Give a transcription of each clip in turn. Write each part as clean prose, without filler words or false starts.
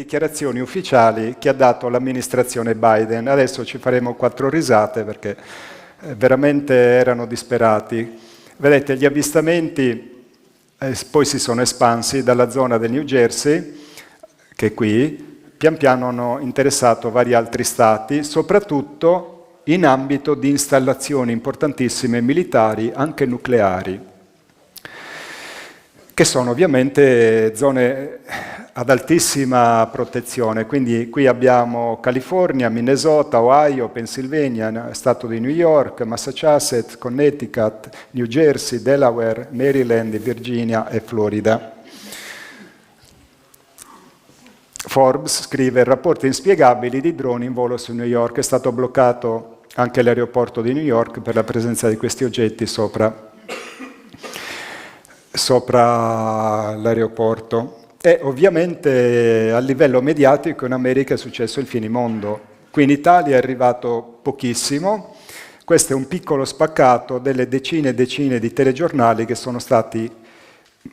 dichiarazioni ufficiali che ha dato l'amministrazione Biden. Adesso ci faremo 4 risate perché veramente erano disperati. Vedete, gli avvistamenti poi si sono espansi dalla zona del New Jersey, che è qui, pian piano hanno interessato vari altri stati, soprattutto in ambito di installazioni importantissime militari, anche nucleari, che sono ovviamente zone ad altissima protezione. Quindi qui abbiamo California, Minnesota, Ohio, Pennsylvania, Stato di New York, Massachusetts, Connecticut, New Jersey, Delaware, Maryland, Virginia e Florida. Forbes scrive: rapporti inspiegabili di droni in volo su New York. È stato bloccato anche l'aeroporto di New York per la presenza di questi oggetti sopra l'aeroporto. E ovviamente a livello mediatico in America è successo il finimondo. Qui in Italia è arrivato pochissimo. Questo è un piccolo spaccato delle decine e decine di telegiornali che sono stati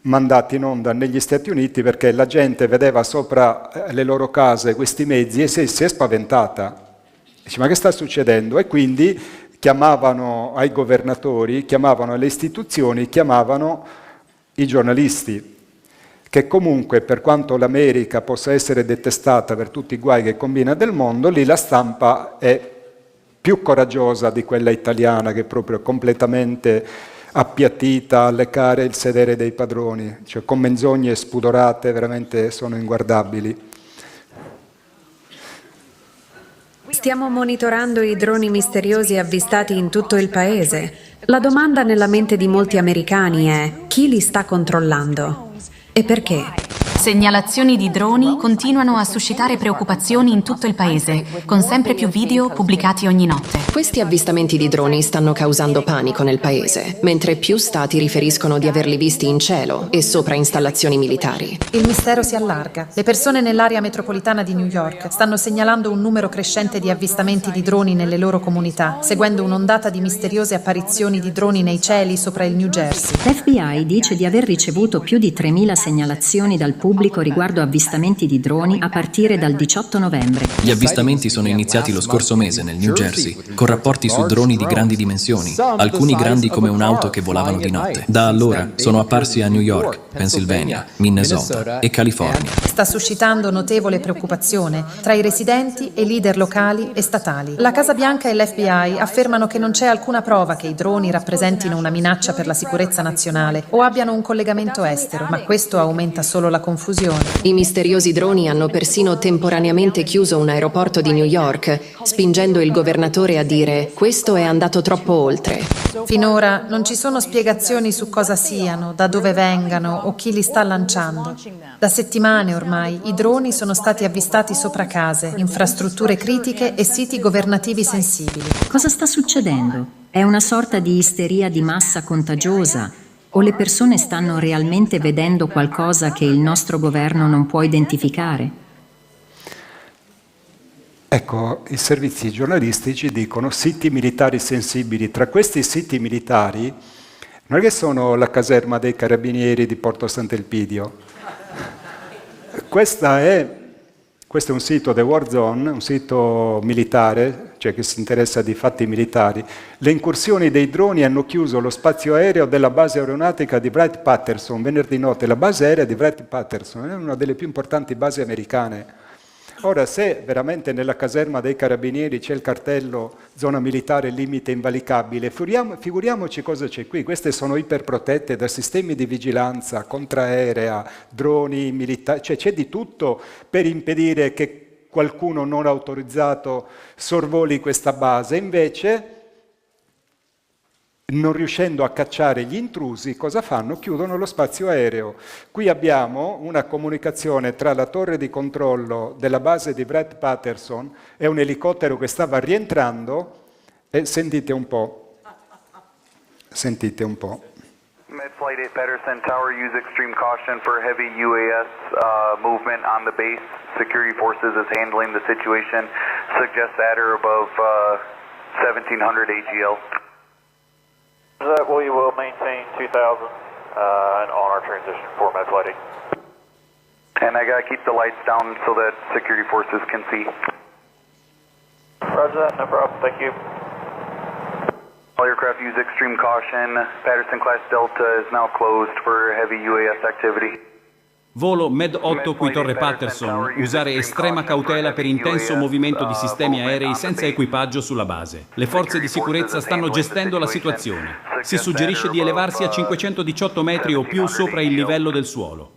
mandati in onda negli Stati Uniti, perché la gente vedeva sopra le loro case questi mezzi e si è spaventata. Dice: ma che sta succedendo? E quindi chiamavano ai governatori, chiamavano alle istituzioni, chiamavano i giornalisti, che comunque, per quanto l'America possa essere detestata per tutti i guai che combina del mondo, lì la stampa è più coraggiosa di quella italiana, che è proprio completamente appiattita a leccare il sedere dei padroni, cioè con menzogne spudorate veramente sono inguardabili. Stiamo monitorando i droni misteriosi avvistati in tutto il paese. La domanda nella mente di molti americani è: chi li sta controllando? E perché? Segnalazioni di droni continuano a suscitare preoccupazioni in tutto il paese, con sempre più video pubblicati ogni notte. Questi avvistamenti di droni stanno causando panico nel paese, mentre più stati riferiscono di averli visti in cielo e sopra installazioni militari. Il mistero si allarga. Le persone nell'area metropolitana di New York stanno segnalando un numero crescente di avvistamenti di droni nelle loro comunità, seguendo un'ondata di misteriose apparizioni di droni nei cieli sopra il New Jersey. L'FBI dice di aver ricevuto più di 3.000 segnalazioni dal pubblico riguardo avvistamenti di droni a partire dal 18 novembre. Gli avvistamenti sono iniziati lo scorso mese nel New Jersey, con rapporti su droni di grandi dimensioni, alcuni grandi come un'auto che volavano di notte. Da allora sono apparsi a New York, Pennsylvania, Minnesota e California. Sta suscitando notevole preoccupazione tra i residenti e leader locali e statali. La Casa Bianca e l'FBI affermano che non c'è alcuna prova che i droni rappresentino una minaccia per la sicurezza nazionale o abbiano un collegamento estero, ma questo aumenta solo la confusione. I misteriosi droni hanno persino temporaneamente chiuso un aeroporto di New York, spingendo il governatore a dire: questo è andato troppo oltre. Finora non ci sono spiegazioni su cosa siano, da dove vengano o chi li sta lanciando. Da settimane ormai i droni sono stati avvistati sopra case, infrastrutture critiche e siti governativi sensibili. Cosa sta succedendo? È una sorta di isteria di massa contagiosa? O le persone stanno realmente vedendo qualcosa che il nostro governo non può identificare? Ecco, i servizi giornalistici dicono siti militari sensibili. Tra questi siti militari non è che sono la caserma dei carabinieri di Porto Sant'Elpidio. Questo è un sito The War Zone, un sito militare, cioè che si interessa di fatti militari. Le incursioni dei droni hanno chiuso lo spazio aereo della base aeronautica di Wright-Patterson venerdì notte. La base aerea di Wright-Patterson è una delle più importanti basi americane. Ora, se veramente nella caserma dei carabinieri c'è il cartello zona militare limite invalicabile, figuriamoci cosa c'è qui. Queste sono iperprotette da sistemi di vigilanza contraerea, droni militari, cioè c'è di tutto per impedire che qualcuno non autorizzato sorvoli questa base. Invece, non riuscendo a cacciare gli intrusi, cosa fanno? Chiudono lo spazio aereo. Qui abbiamo una comunicazione tra la torre di controllo della base di Wright-Patterson e un elicottero che stava rientrando e sentite un po'. Sentite un po'. Med Flight 8 Patterson Tower, use extreme caution for heavy UAS movement on the base. Security forces is handling the situation. Suggest at or above 1700 AGL. We will maintain 2000 and on our transition for Med Flight 8. 2000, 2000 Med Flight 8 Patterson Tower, use extreme caution for heavy UAS movement on the base. Security forces is handling the situation. Suggest at or above 1700 AGL. We will maintain 2000 and on our transition for Med Flight 8. And I gotta keep the lights down so that security forces can see. Roger that, no problem, thank you. All aircraft use extreme caution. Patterson class Delta is now closed for heavy UAS activity. Volo Med 8 qui Torre Patterson, usare estrema cautela per intenso movimento di sistemi aerei senza equipaggio sulla base. Le forze di sicurezza stanno gestendo la situazione. Si suggerisce di elevarsi a 518 metri o più sopra il livello del suolo.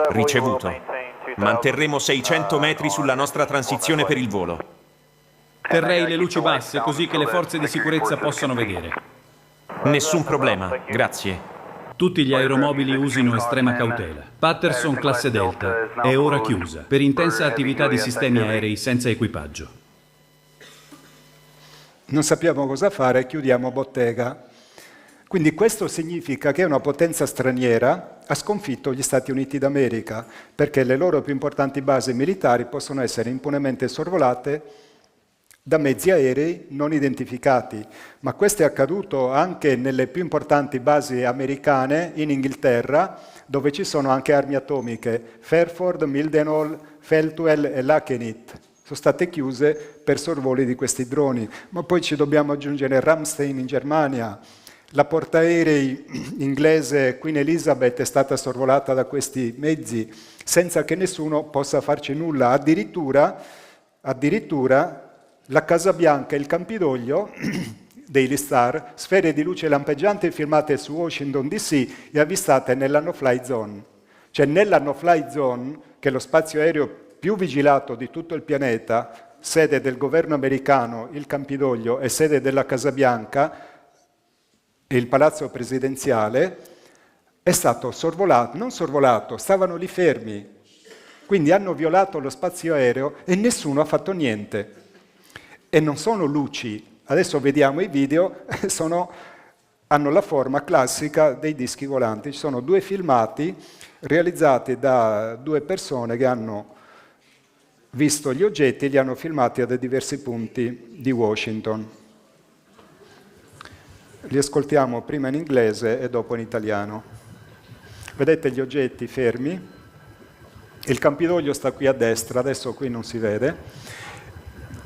Ricevuto. Manterremo 600 metri sulla nostra transizione per il volo. Terrei le luci basse così che le forze di sicurezza possano vedere. Nessun problema, grazie. Tutti gli aeromobili usino estrema cautela. Patterson classe Delta è ora chiusa per intensa attività di sistemi aerei senza equipaggio. Non sappiamo cosa fare, chiudiamo bottega. Quindi questo significa che una potenza straniera ha sconfitto gli Stati Uniti d'America, perché le loro più importanti basi militari possono essere impunemente sorvolate da mezzi aerei non identificati, ma questo è accaduto anche nelle più importanti basi americane in Inghilterra, dove ci sono anche armi atomiche. Fairford, Mildenhall, Feltwell e Lakenit sono state chiuse per sorvoli di questi droni, ma poi ci dobbiamo aggiungere Ramstein in Germania. La portaerei inglese Queen Elizabeth è stata sorvolata da questi mezzi senza che nessuno possa farci nulla. Addirittura la Casa Bianca e il Campidoglio, Daily Star, sfere di luce lampeggianti filmate su Washington DC e avvistate nella no-fly zone. Cioè nella no-fly zone, che è lo spazio aereo più vigilato di tutto il pianeta, sede del governo americano, il Campidoglio, e sede della Casa Bianca e il palazzo presidenziale, è stato sorvolato, non sorvolato, stavano lì fermi. Quindi hanno violato lo spazio aereo e nessuno ha fatto niente. E non sono luci, adesso vediamo i video, hanno la forma classica dei dischi volanti. Ci sono due filmati realizzati da due persone che hanno visto gli oggetti e li hanno filmati da diversi punti di Washington. Li ascoltiamo prima in inglese e dopo in italiano. Vedete gli oggetti fermi? Il Campidoglio sta qui a destra, adesso qui non si vede.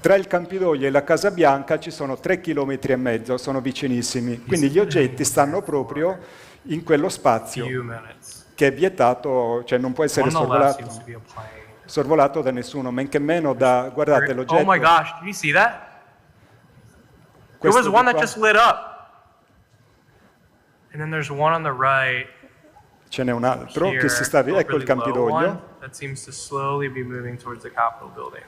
Tra il Campidoglio e la Casa Bianca ci sono 3,5 km, sono vicinissimi. Quindi gli oggetti stanno proprio in quello spazio che è vietato, cioè non può essere sorvolato da nessuno, men che meno da, guardate l'oggetto. Oh my gosh, did you see that? There was one that just lit up. And then there's one on the right. Ce n'è un altro che si sta, ecco il Campidoglio. That seems to slowly be moving towards the Capitol building.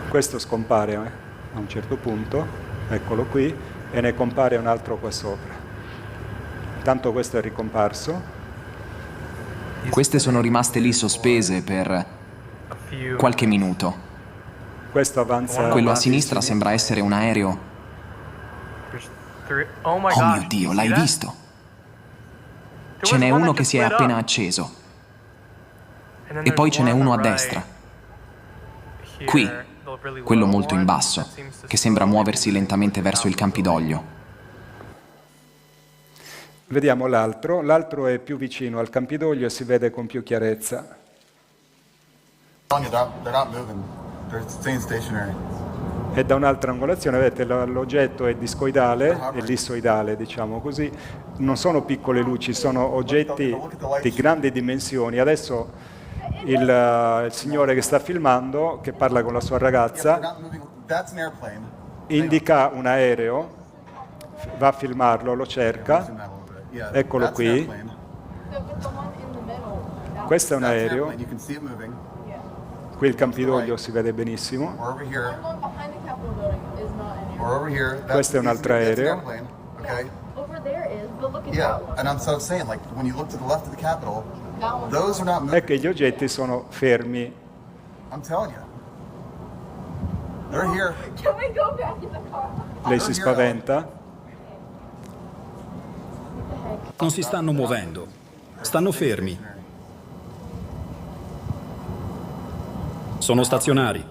Questo scompare a un certo punto, eccolo qui, e ne compare un altro qua sopra. Tanto questo è ricomparso. Queste sono rimaste lì sospese per qualche minuto. Questo avanza. Quello a sinistra sembra essere un aereo. Oh mio Dio, l'hai visto? Ce n'è uno che si è appena acceso. E poi ce n'è uno a destra. Qui. Quello molto in basso, che sembra muoversi lentamente verso il Campidoglio. Vediamo l'altro è più vicino al Campidoglio e si vede con più chiarezza. E da un'altra angolazione, vedete, l'oggetto è discoidale, è lissoidale, diciamo così. Non sono piccole luci, sono oggetti di grandi dimensioni. Adesso il signore che sta filmando, che parla con la sua ragazza, indica un aereo, va a filmarlo, lo cerca, eccolo qui. Questo è un aereo, qui il Campidoglio si vede benissimo. Questo è un altro aereo. È che gli oggetti sono fermi. Lei si spaventa. Non si stanno muovendo, stanno fermi. Sono stazionari.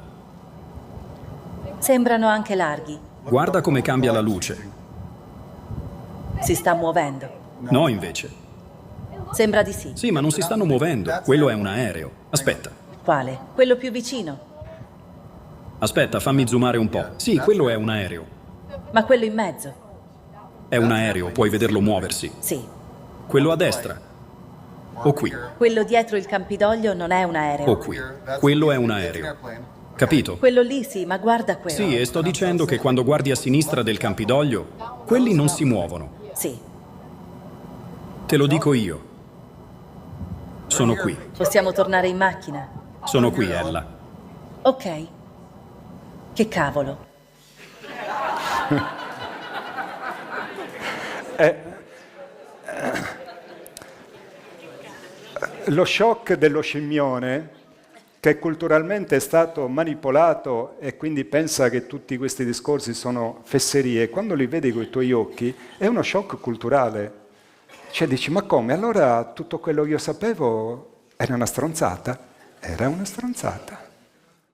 Sembrano anche larghi. Guarda come cambia la luce. Si sta muovendo. No, invece. Sembra di sì. Sì, ma non si stanno muovendo. Quello è un aereo. Aspetta. Quale? Quello più vicino. Aspetta, fammi zoomare un po'. Sì, quello è un aereo. Ma quello in mezzo? È un aereo, puoi vederlo muoversi. Sì. Quello a destra. O qui. Quello dietro il Campidoglio non è un aereo. O qui. Quello è un aereo. Capito? Quello lì sì, ma guarda quello. Sì, e sto dicendo che quando guardi a sinistra del Campidoglio, quelli non si muovono. Sì. Te lo dico io. Sono qui. Possiamo tornare in macchina? Sono qui, Ella. Ok. Che cavolo. Lo shock dello scimmione, che culturalmente è stato manipolato e quindi pensa che tutti questi discorsi sono fesserie, quando li vedi con i tuoi occhi è uno shock culturale. Cioè dici, ma come? Allora tutto quello che io sapevo era una stronzata? Era una stronzata.